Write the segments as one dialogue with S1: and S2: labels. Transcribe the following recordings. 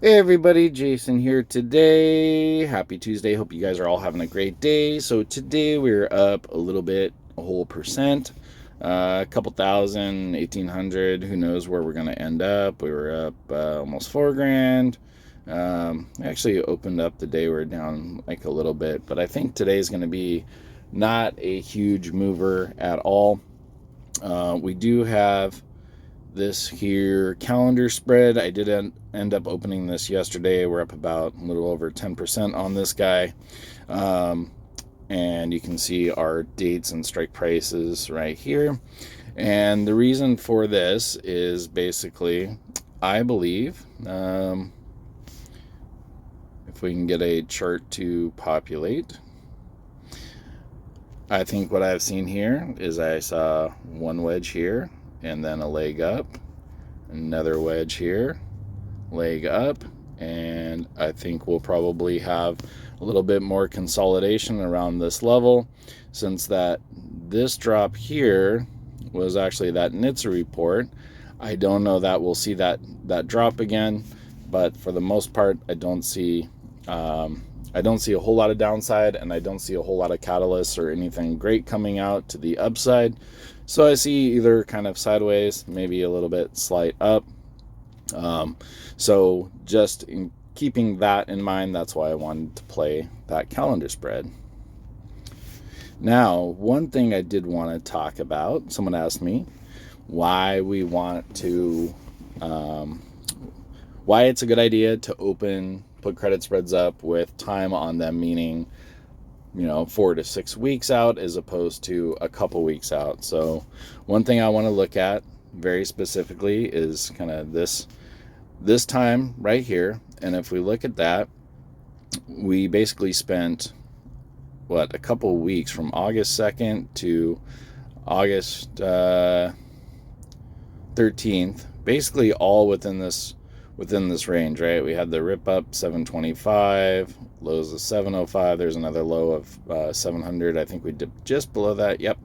S1: Hey everybody, Jason here today. Happy Tuesday. Hope you guys are all having a great day. So today we're up a little bit, a whole percent, a couple thousand, 1,800. Who knows where we're going to end up? We were up almost 4 grand. Actually opened up the day, we're down like a little bit, but I think today's going to be not a huge mover at all. We do have this here calendar spread. I did end up opening this yesterday. We're up about a little over 10% on this guy. And you can see our dates and strike prices right here. And the reason for this is basically, I believe, if we can get a chart to populate, I think what I've seen here is I saw one wedge here and then a leg up, another wedge here, leg up, and I think we'll probably have a little bit more consolidation around this level, since this drop here was actually that NHTSA report. I don't know that we'll see that drop again, but for the most part, I don't see a whole lot of downside, and I don't see a whole lot of catalysts or anything great coming out to the upside. So I see either kind of sideways, maybe a little bit slight up. So just in keeping that in mind, that's why I wanted to play that calendar spread. Now, one thing I did want to talk about, someone asked me why we want to, why it's a good idea to put credit spreads up with time on them, meaning 4 to 6 weeks out as opposed to a couple weeks out. So one thing I want to look at very specifically is kind of this time right here. And if we look at that, we basically spent a couple weeks from August 2nd to August 13th, basically all within this range, right? We had the rip up 725, lows of 705. There's another low of 700. I think we dipped just below that. Yep.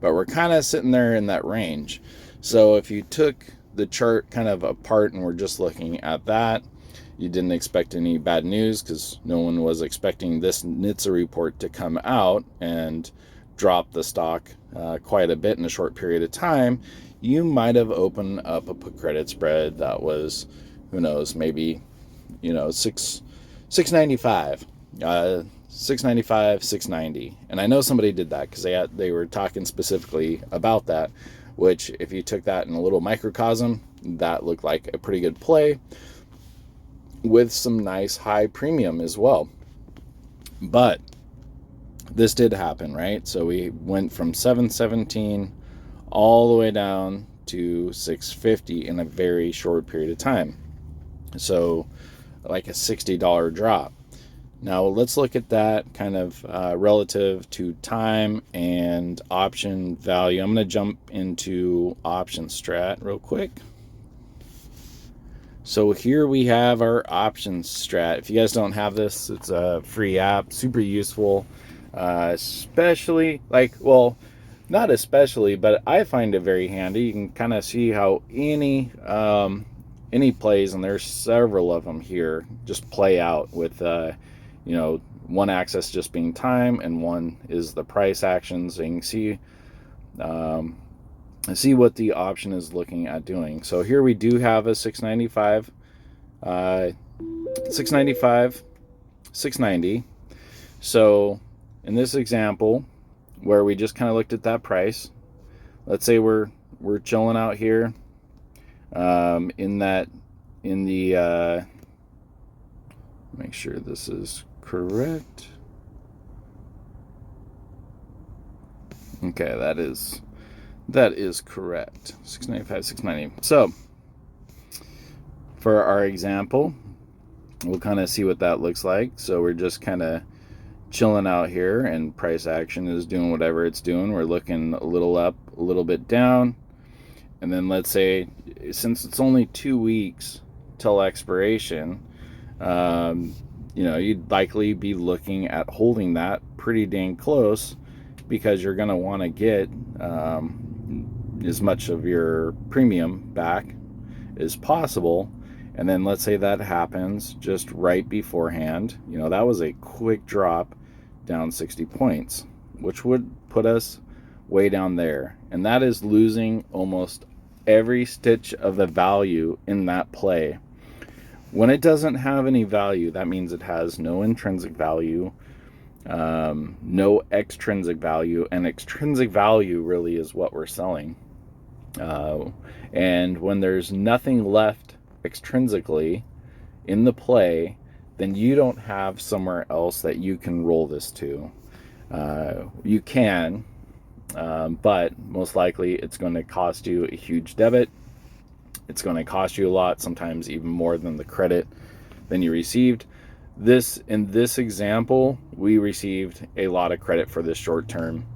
S1: But we're kind of sitting there in that range. So if you took the chart kind of apart and we're just looking at that, you didn't expect any bad news because no one was expecting this NHTSA report to come out and drop the stock quite a bit in a short period of time. You might have opened up a put credit spread that was, who knows, maybe 695, 695, 690. And I know somebody did that because they were talking specifically about that, which if you took that in a little microcosm, that looked like a pretty good play with some nice high premium as well. But this did happen, right? So we went from 717 all the way down to 650 in a very short period of time. So like a $60 drop. Now let's look at that kind of relative to time and option value. I'm going to jump into option strat real quick. So here we have our options strat. If you guys don't have this, it's a free app, super useful, especially not especially, but I find it very handy. You can kind of see how any plays, and there's several of them here, just play out with one axis just being time and one is the price actions. So you can see what the option is looking at doing. So here we do have a 695, 690. So in this example, where we just kind of looked at that price, let's say we're chilling out here make sure this is correct. Okay, that is correct. 695, 690. So for our example, we'll kind of see what that looks like. So we're just kind of chilling out here, and price action is doing whatever it's doing. We're looking a little up, a little bit down. And then let's say, since it's only 2 weeks till expiration, you'd likely be looking at holding that pretty dang close, because you're going to want to get as much of your premium back as possible. And then let's say that happens just right beforehand. That was a quick drop down 60 points, which would put us way down there. And that is losing almost every stitch of the value in that play. When it doesn't have any value, that means it has no intrinsic value, no extrinsic value, and extrinsic value really is what we're selling. And when there's nothing left extrinsically in the play, then you don't have somewhere else that you can roll this to. You can, but most likely it's going to cost you a huge debit. It's going to cost you a lot, sometimes even more than the credit than you received. In this example, we received a lot of credit for this short-term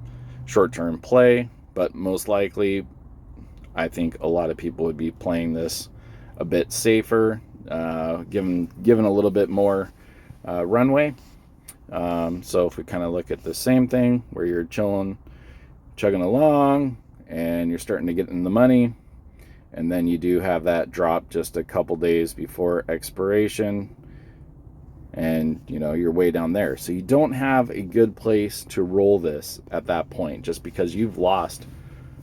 S1: play, but most likely I think a lot of people would be playing this a bit safer, given a little bit more runway. So if we kind of look at the same thing where you're chugging along and you're starting to get in the money, and then you do have that drop just a couple days before expiration, and you're way down there. So you don't have a good place to roll this at that point, just because you've lost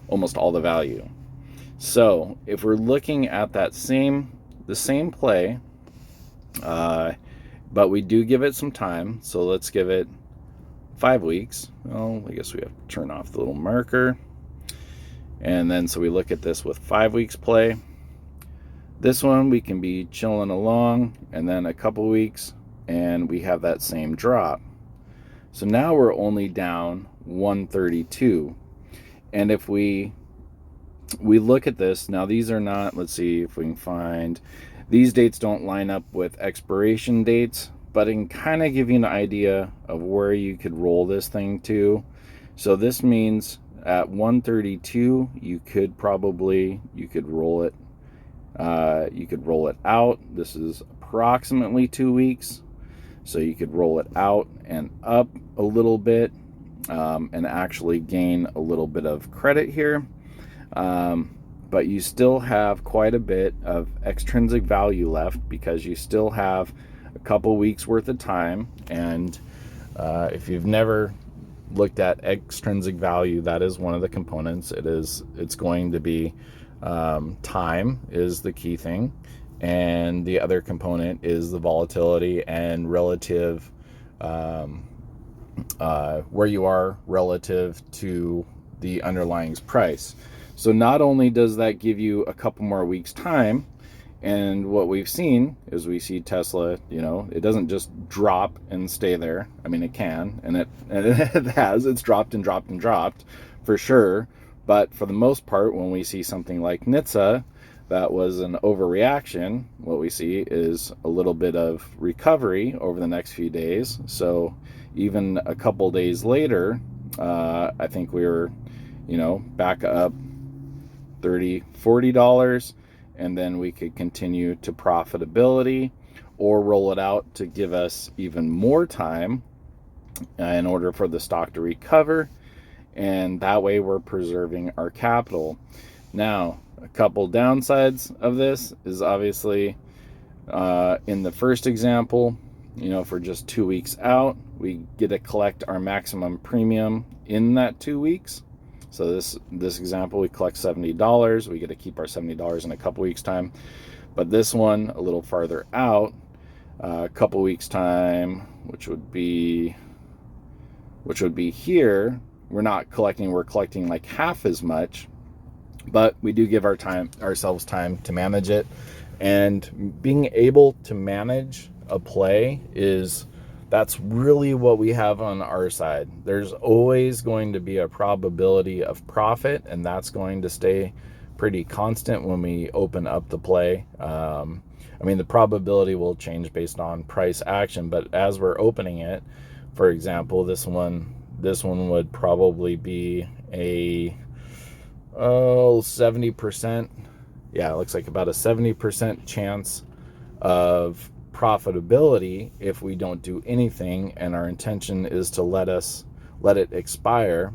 S1: almost all the value. So if we're looking at the same play, but we do give it some time, so let's give it 5 weeks. Well, I guess we have to turn off the little marker. And then so we look at this with 5 weeks play. This one we can be chilling along, and then a couple weeks and we have that same drop. So now we're only down 132. And if we look at this, now these are not, let's see if we can find, these dates don't line up with expiration dates, but it can kind of give you an idea of where you could roll this thing to. So this means at 132, you could roll it. You could roll it out. This is approximately 2 weeks. So you could roll it out and up a little bit, and actually gain a little bit of credit here. But you still have quite a bit of extrinsic value left, because you still have a couple weeks worth of time. And if you've never looked at extrinsic value, that is one of the components. It's going to be time is the key thing, and the other component is the volatility and relative, where you are relative to the underlying price. So not only does that give you a couple more weeks time, and what we've seen is we see Tesla, it doesn't just drop and stay there. I mean, it can, and it has. It's dropped and dropped and dropped for sure. But for the most part, when we see something like NHTSA, that was an overreaction, what we see is a little bit of recovery over the next few days. So even a couple days later, I think we were, back up $30, $40, and then we could continue to profitability or roll it out to give us even more time in order for the stock to recover. And that way we're preserving our capital. Now, a couple downsides of this is obviously in the first example, for just 2 weeks out, we get to collect our maximum premium in that 2 weeks. So this example, we collect $70. We get to keep our $70 in a couple weeks time. But this one, a little farther out, a couple weeks time, which would be here, we're collecting like half as much, but we do give ourselves time to manage it. And being able to manage a play that's really what we have on our side. There's always going to be a probability of profit, and that's going to stay pretty constant when we open up the play. The probability will change based on price action, but as we're opening it, for example, this one would probably be a 70%. Yeah, it looks like about a 70% chance of profitability if we don't do anything, and our intention is to let it expire.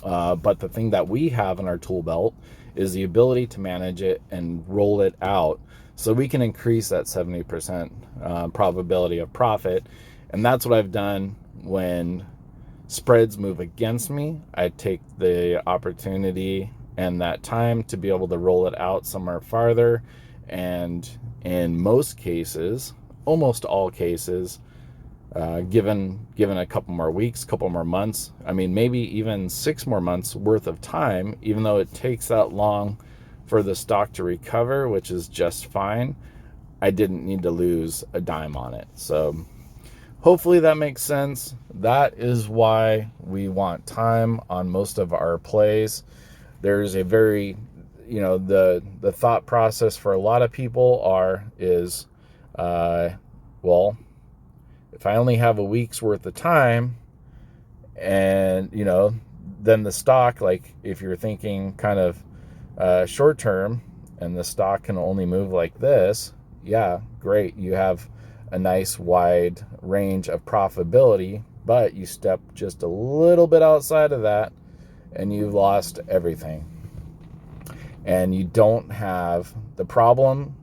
S1: But the thing that we have in our tool belt is the ability to manage it and roll it out. So we can increase that 70% probability of profit. And that's what I've done when spreads move against me. I take the opportunity and that time to be able to roll it out somewhere farther. And in most cases, almost all cases, given a couple more weeks, couple more months, I mean, maybe even 6 more months worth of time, even though it takes that long for the stock to recover, which is just fine, I didn't need to lose a dime on it. So hopefully that makes sense. That is why we want time on most of our plays. There's a very, the thought process for a lot of people is, well, if I only have a week's worth of time, and, then the stock, like if you're thinking kind of short term and the stock can only move like this, yeah, great. You have a nice wide range of profitability, but you step just a little bit outside of that and you've lost everything. And you don't have the problem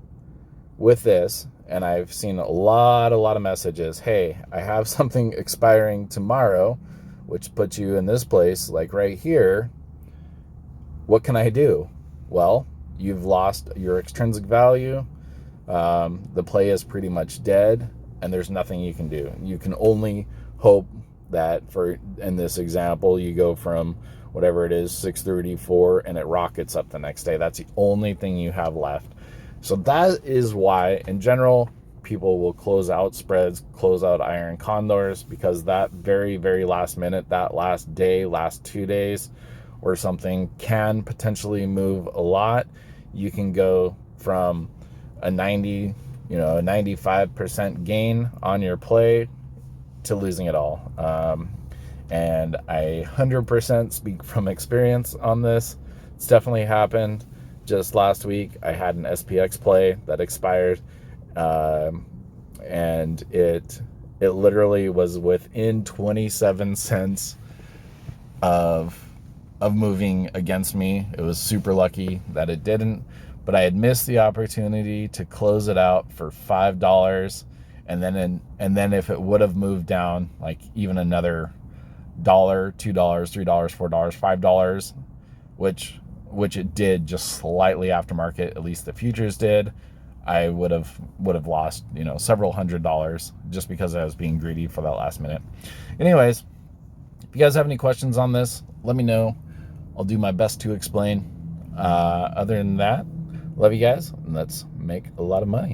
S1: with this. And I've seen a lot of messages. Hey, I have something expiring tomorrow, which puts you in this place, like right here. What can I do? Well, you've lost your extrinsic value. The play is pretty much dead, and there's nothing you can do. You can only hope that, in this example, you go from whatever it is, 634, and it rockets up the next day. That's the only thing you have left. So that is why, in general, people will close out spreads, close out iron condors, because that very, very last minute, that last day, last 2 days, or something can potentially move a lot. You can go from a 95% gain on your play to losing it all. And I 100% speak from experience on this. It's definitely happened. Just last week, I had an SPX play that expired, and it literally was within 27 cents of moving against me. It was super lucky that it didn't, but I had missed the opportunity to close it out for $5, and then if it would have moved down like even another $1, $2, $3, $4, $5, which it did just slightly after market, at least the futures did, I would have lost, several $100s just because I was being greedy for that last minute. Anyways, if you guys have any questions on this, let me know. I'll do my best to explain. Other than that, love you guys, and let's make a lot of money.